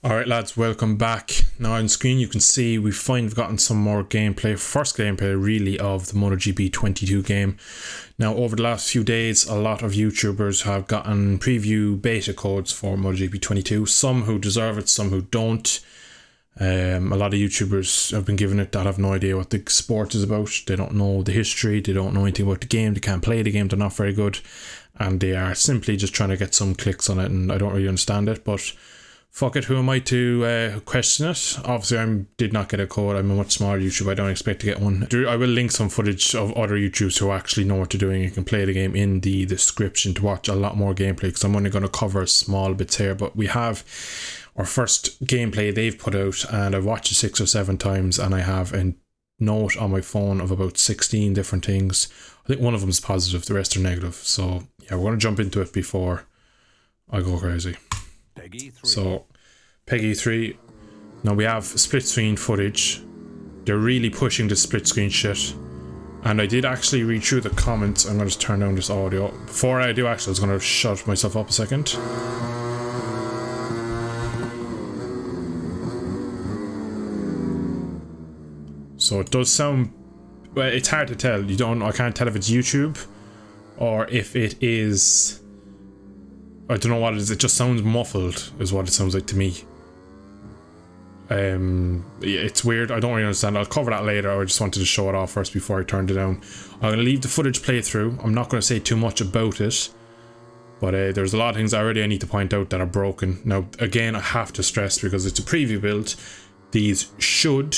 Alright lads, welcome back. Now on screen you can see we've finally gotten some more gameplay, first gameplay really of the Motogp 22 game. Now over the last few days a lot of YouTubers have gotten preview beta codes for Motogp 22, some who deserve it, some who don't. A lot of YouTubers have been given it that have no idea what the sport is about, they don't know the history, they don't know anything about the game, they can't play the game, they're not very good, and they are simply just trying to get some clicks on it, and I don't really understand it, but fuck it, who am I to question it? Obviously I did not get a code, I'm a much smaller YouTuber, I don't expect to get one. I will link some footage of other YouTubers who actually know what they're doing and can play the game in the description to watch a lot more gameplay, because I'm only going to cover small bits here, but we have our first gameplay they've put out and I've watched it 6 or 7 times and I have a note on my phone of about 16 different things. I think one of them is positive, the rest are negative, so yeah, we're going to jump into it before I go crazy. So, Peggy 3. Now we have split screen footage. They're really pushing the split screen shit. And I did actually read through the comments. I'm going to just turn down this audio. Before I do actually, I was going to shut myself up a second. So it does sound... well, it's hard to tell. I can't tell if it's YouTube or if it is... I don't know what it is, it just sounds muffled is what it sounds like to me. It's weird, I don't really understand. I'll cover that later, I just wanted to show it off first before I turned it down. I'm going to leave the footage play through, I'm not going to say too much about it. But there's a lot of things I need to point out that are broken. Now again, I have to stress, because it's a preview build, these should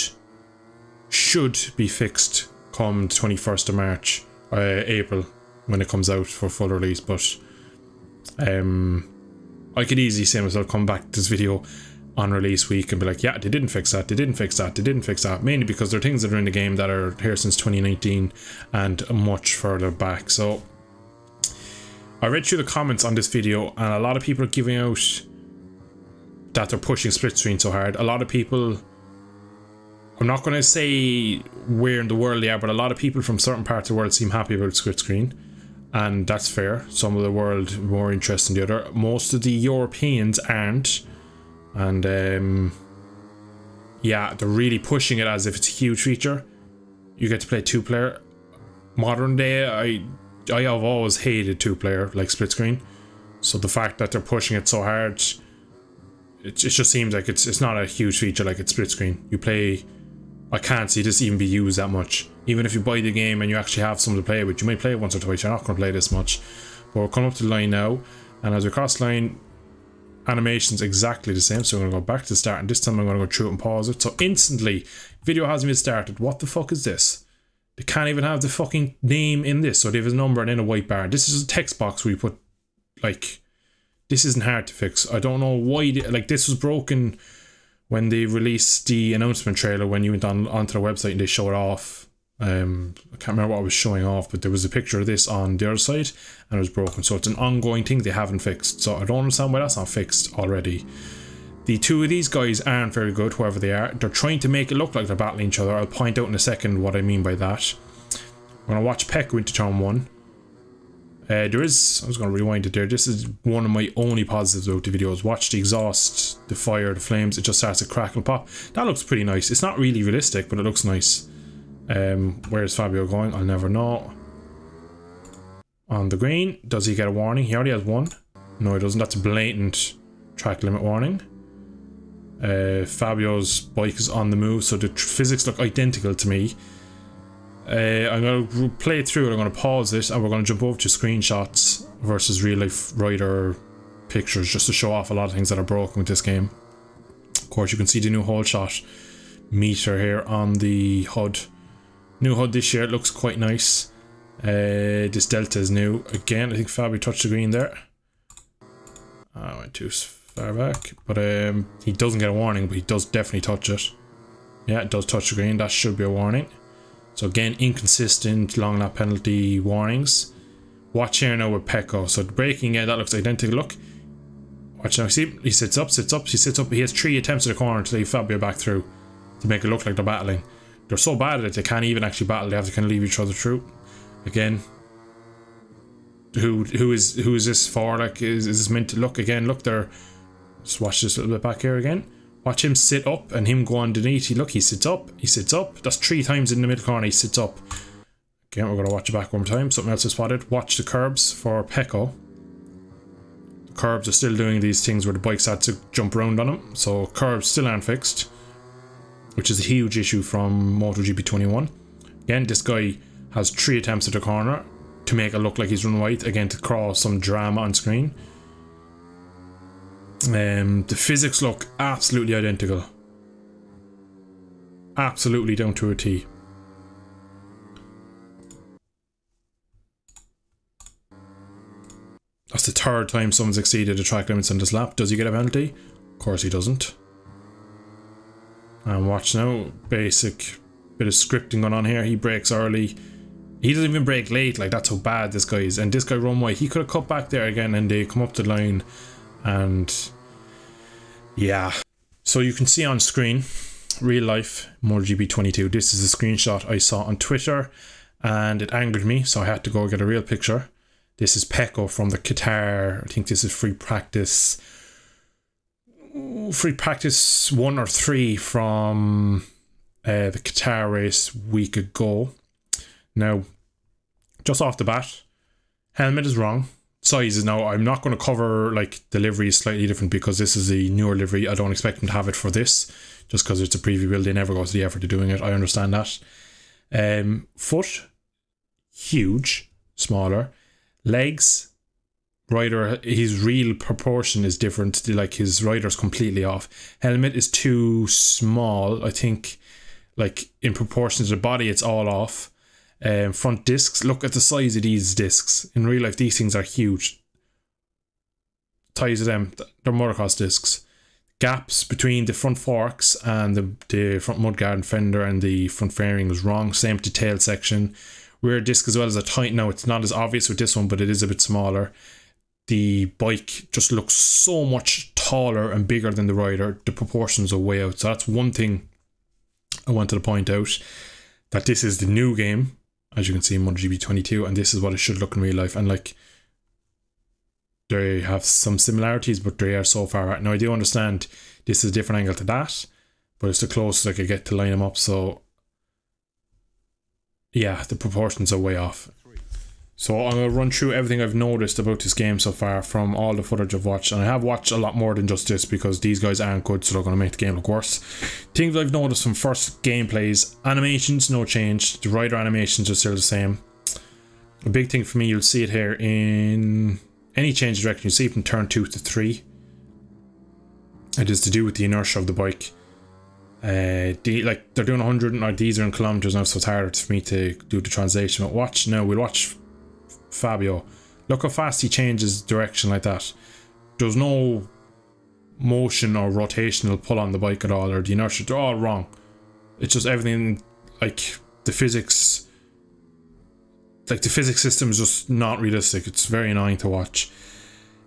be fixed come the 21st of March, April, when it comes out for full release, but I could easily say myself, come back to this video on release week and be like, yeah, they didn't fix that, they didn't fix that, they didn't fix that, mainly because there are things that are in the game that are here since 2019 and much further back. So I read through the comments on this video and a lot of people are giving out that they're pushing split screen so hard. A lot of people, I'm not going to say where in the world they are, but a lot of people from certain parts of the world seem happy about split screen. And that's fair. Some of the world more interested than the other. Most of the Europeans aren't. And yeah, they're really pushing it as if it's a huge feature. You get to play 2-player. Modern day, I have always hated 2-player, like split screen. So the fact that they're pushing it so hard, it just seems like it's not a huge feature like it's split screen. You play... I can't see this even be used that much. Even if you buy the game and you actually have someone to play with, you might play it once or twice, you're not going to play this much. But we're coming up to the line now, and as we cross the line, animation's exactly the same, so I'm going to go back to the start, and this time I'm going to go through it and pause it. So instantly, video hasn't even started. What the fuck is this? They can't even have the fucking name in this, so they have his number and then a white bar. This is a text box where you put, like, this isn't hard to fix. I don't know why, like, this was broken when they released the announcement trailer, when you went onto the website and they showed it off. I can't remember what I was showing off, but there was a picture of this on the other side and it was broken. So it's an ongoing thing they haven't fixed. So I don't understand why that's not fixed already. The two of these guys aren't very good, whoever they are. They're trying to make it look like they're battling each other. I'll point out in a second what I mean by that. When I watch Peck go into turn 1, there is, I was going to rewind it there, this is one of my only positives about the videos. Watch the exhaust, the fire, the flames, it just starts to crackle pop. That looks pretty nice. It's not really realistic, but it looks nice. Where's Fabio going? I'll never know. On the green, does he get a warning? He already has one. No, he doesn't. That's a blatant track limit warning. Fabio's bike is on the move, so the physics look identical to me. I'm going to play it through, I'm going to pause it, and we're going to jump over to screenshots versus real life rider pictures, just to show off a lot of things that are broken with this game. Of course, you can see the new whole shot meter here on the HUD. New HUD this year, it looks quite nice. This Delta is new. Again, I think Fabio touched the green there. I went too far back, but he doesn't get a warning, but he does definitely touch it. Yeah, it does touch the green, that should be a warning. So again, inconsistent long lap penalty warnings. Watch here now with Pecco. So the braking, yeah, that looks identical. Look. Watch now, see, he sits up, he sits up. He has 3 attempts at the corner to leave Fabio back through to make it look like they're battling. They're so bad at it, they can't even actually battle. They have to kind of leave each other through. Again, who is this for? Like, is this meant to look again? Look there. Just watch this a little bit back here again. Watch him sit up and him go underneath. Look, he sits up. He sits up. That's 3 times in the middle corner. He sits up. Okay, we're going to watch it back one more time. Something else I spotted. Watch the curbs for Pecco. The curbs are still doing these things where the bikes had to jump around on them. So curbs still aren't fixed, which is a huge issue from Motogp 21. Again, this guy has 3 attempts at the corner to make it look like he's run wide. Again, to cause some drama on screen. The physics look absolutely identical. Absolutely down to a T. That's the 3rd time someone's exceeded the track limits on this lap. Does he get a penalty? Of course he doesn't. And watch now, basic bit of scripting going on here. He brakes early. He doesn't even brake late, like that's how bad this guy is. And this guy run wide. He could have cut back there again and they come up the line. And yeah. So you can see on screen, real life Motogp 22. This is a screenshot I saw on Twitter and it angered me, so I had to go get a real picture. This is Pecco from the Qatar. I think this is free practice 1 or 3 from the Qatar race week ago. Now, just off the bat, helmet is wrong. Sizes now, I'm not going to cover like the livery is slightly different because this is a newer livery. I don't expect them to have it for this just because it's a preview build. They never go to the effort of doing it. I understand that. Foot, huge, smaller. Legs, rider, his real proportion is different. Like his rider's completely off. Helmet is too small. I think like in proportion to the body it's all off. Front discs, look at the size of these discs. In real life these things are huge. Ties of them, they're motocross discs. Gaps between the front forks and the front mudguard and fender and the front fairing was wrong. Same to tail section. Rear disc as well as a tight. Now it's not as obvious with this one, but it is a bit smaller. The bike just looks so much taller and bigger than the rider. The proportions are way out. So that's one thing I wanted to point out, that this is the new game, as you can see in Motogp 22, and this is what it should look in real life. And like, they have some similarities, but they are so far out. Now I do understand this is a different angle to that, but it's the closest I could get to line them up. So yeah, the proportions are way off. So I'm going to run through everything I've noticed about this game so far from all the footage I've watched. And I have watched a lot more than just this because these guys aren't good, so they're going to make the game look worse. Things I've noticed from first gameplays: animations, no change. The rider animations are still the same. A big thing for me, you'll see it here in any change of direction. You see it from turn 2 to 3. It is to do with the inertia of the bike. Like they're doing 100, or these are in kilometers now, so it's harder for me to do the translation. But watch now, we'll watch Fabio. Look how fast he changes direction like that. There's no motion or rotational pull on the bike at all, or the inertia. They're all wrong. It's just everything, like the physics, like the physics system is just not realistic. It's very annoying to watch.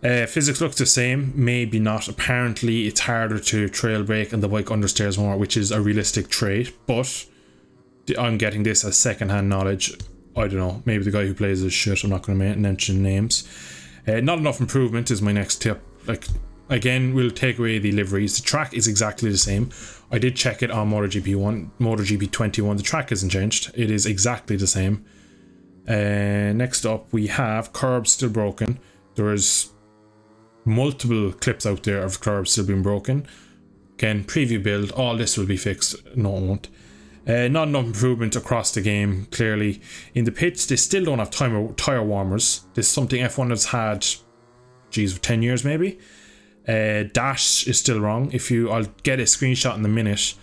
Physics looks the same, maybe not. Apparently it's harder to trail brake and the bike understeers more, which is a realistic trait, but I'm getting this as second-hand knowledge. I don't know, maybe the guy who plays this shit. I'm not going to mention names. Not enough improvement is my next tip. Like, again, we'll take away the liveries. The track is exactly the same. I did check it on Motogp 21. The track isn't changed. It is exactly the same. Next up, we have curbs still broken. There is multiple clips out there of curbs still being broken. Again, preview build, all this will be fixed. No, it won't. Not enough improvement across the game, clearly. In the pits, they still don't have tyre warmers. This is something F1 has had, geez, 10 years maybe. Dash is still wrong. I'll get a screenshot in a minute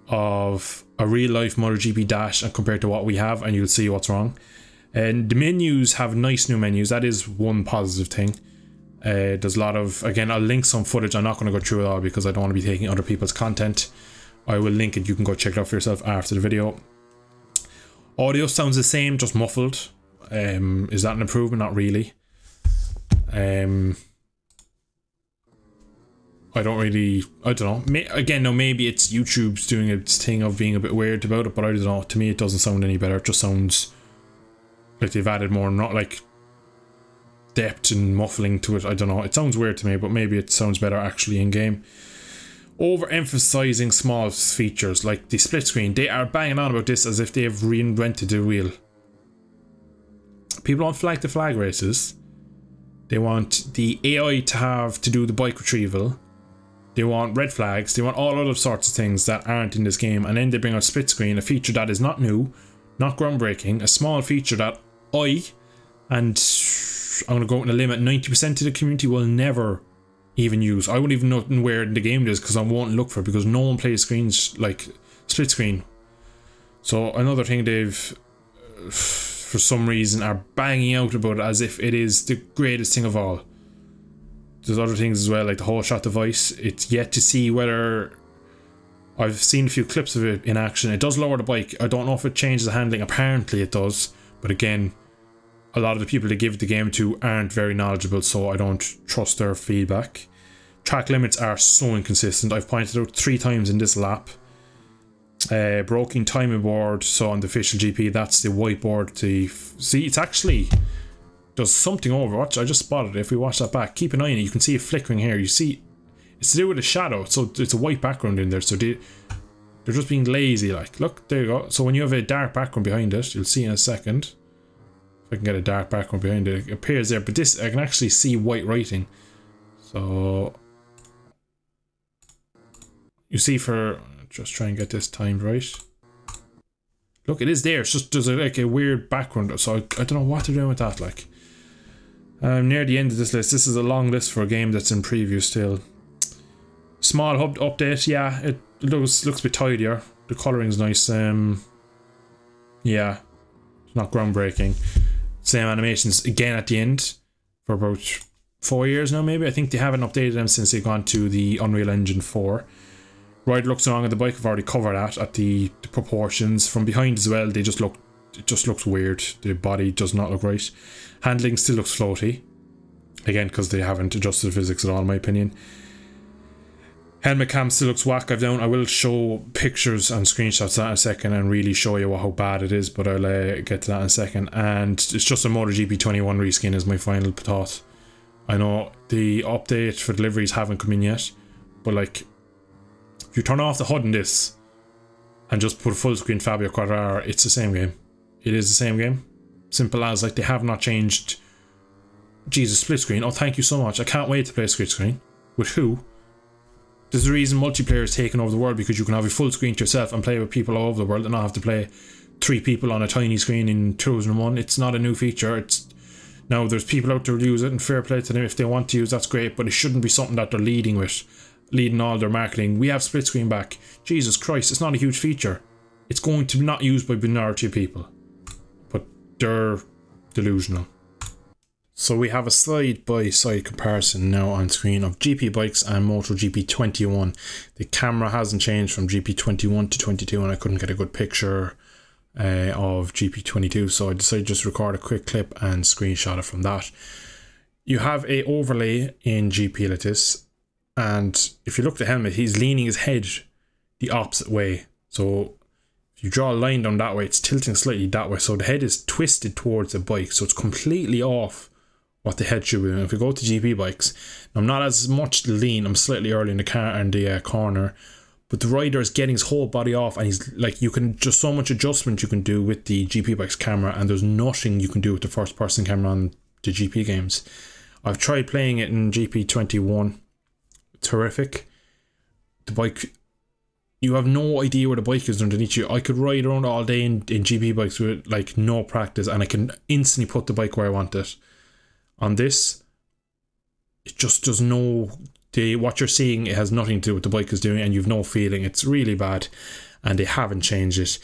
of a real life Motogp dash and compared to what we have, and you'll see what's wrong. And the menus have nice new menus. That is one positive thing. There's a lot of, again, I'll link some footage. I'm not going to go through it all because I don't want to be taking other people's content. I will link it. You can go check it out for yourself after the video. Audio sounds the same, just muffled. Is that an improvement? Not really. I don't know. Again, no, maybe it's YouTube's doing its thing of being a bit weird about it, but I don't know. To me, it doesn't sound any better. It just sounds like they've added more, not like depth and muffling to it. I don't know. It sounds weird to me, but maybe it sounds better actually in game. overemphasizing small features like the split screen. They are banging on about this as if they've reinvented the wheel. People want flag to flag races. They want the AI to do the bike retrieval. They want red flags. They want all other sorts of things that aren't in this game. And then they bring out split screen, a feature that is not new, not groundbreaking, a small feature that I'm going to go out on a limit, 90% of the community will never even use. I wouldn't even know where in the game it is because I won't look for it because no one plays screens like split screen. So another thing they've, for some reason, are banging out about it as if it is the greatest thing of all. There's other things as well, like the whole shot device. It's yet to see whether... I've seen a few clips of it in action. It does lower the bike. I don't know if it changes the handling. Apparently it does. But again, a lot of the people they give the game to aren't very knowledgeable, so I don't trust their feedback. Track limits are so inconsistent. I've pointed out 3 times in this lap. Broken timing board, so on the official GP, that's the whiteboard. See, it's actually does something over. Watch, I just spotted it. If we watch that back, keep an eye on it. You can see it flickering here. You see, it's to do with the shadow, so it's a white background in there. So they're just being lazy. Like, look, there you go. So when you have a dark background behind it, you'll see in a second. If I can get a dark background behind it, it appears there. But this, I can actually see white writing. So you see, for just try and get this timed right. Look, it is there. It's just there's like a weird background. So I don't know what they're doing with that. Like, near the end of this list. This is a long list for a game that's in preview still. Small hub update. Yeah, it looks a bit tidier. The coloring's nice. Yeah, it's not groundbreaking. Same animations again at the end for about 4 years now, maybe. I think they haven't updated them since they've gone to the Unreal Engine 4. Rider looks along at the bike. I've already covered that. At the proportions from behind as well, they just look. It just looks weird. The body does not look right. Handling still looks floaty. Again, because they haven't adjusted the physics at all, in my opinion. Helmet cam still looks whack. I will show pictures and screenshots of that in a second and really show you how bad it is, but I'll get to that in a second. And it's just a Motogp 21 reskin is my final thought. I know the update for deliveries haven't come in yet, but like, if you turn off the HUD in this and just put full screen Fabio Quartararo, it's the same game. It is the same game. Simple as, like, they have not changed. Jesus, split screen. Oh, thank you so much. I can't wait to play split screen. With who? There's a reason multiplayer is taking over the world, because you can have a full screen to yourself and play with people all over the world and not have to play 3 people on a tiny screen in 2001. It's not a new feature. It's now there's people out there who use it, and fair play to them. If they want to use, that's great, but it shouldn't be something that they're leading all their marketing. We have split screen back. Jesus Christ, it's not a huge feature. It's going to be not used by minority of people, but they're delusional. So we have a side-by-side comparison now on screen of GP bikes and Motogp 21. The camera hasn't changed from GP 21 to 22, and I couldn't get a good picture of GP 22, so I decided just to record a quick clip and screenshot it from that. You have a overlay in GP like this, and if you look at the helmet, he's leaning his head the opposite way. So if you draw a line down that way, it's tilting slightly that way, so the head is twisted towards the bike, so it's completely off what the head should be doing. If we go to GP bikes, I'm not as much lean, I'm slightly early in the car and the corner, but the rider is getting his whole body off, and he's like, you can just so much adjustment you can do with the GP bikes camera, and there's nothing you can do with the first person camera on the GP games. I've tried playing it in GP 21. It's horrific. The bike, you have no idea where the bike is underneath you. I could ride around all day in GP bikes with like no practice, and I can instantly put the bike where I want it. On this, it just does no... what you're seeing, it has nothing to do with the bike is doing, and you've no feeling. It's really bad, and they haven't changed it.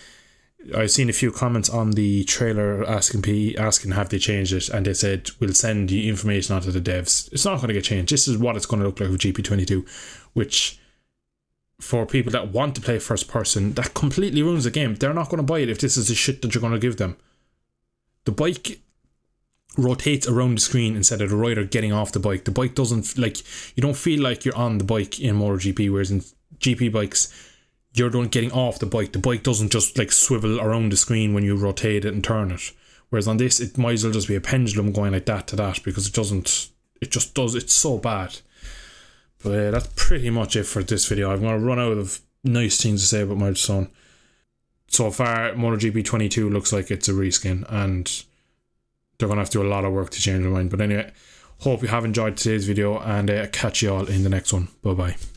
I've seen a few comments on the trailer asking have they changed it, and they said we'll send the information on to the devs. It's not going to get changed. This is what it's going to look like with GP22, which for people that want to play first person, that completely ruins the game. They're not going to buy it if this is the shit that you're going to give them. The bike rotates around the screen instead of the rider getting off the bike. The bike doesn't, like, you don't feel like you're on the bike in MotoGP, whereas in GP bikes you're the one getting off the bike. The bike doesn't just like swivel around the screen when you rotate it and turn it, whereas on this it might as well just be a pendulum going like that to that, because it just does, it's so bad. But that's pretty much it for this video. I'm going to run out of nice things to say about my son. So far, MotoGP 22 looks like it's a reskin, and they're going to have to do a lot of work to change their mind. But anyway, hope you have enjoyed today's video, and catch you all in the next one. Bye bye.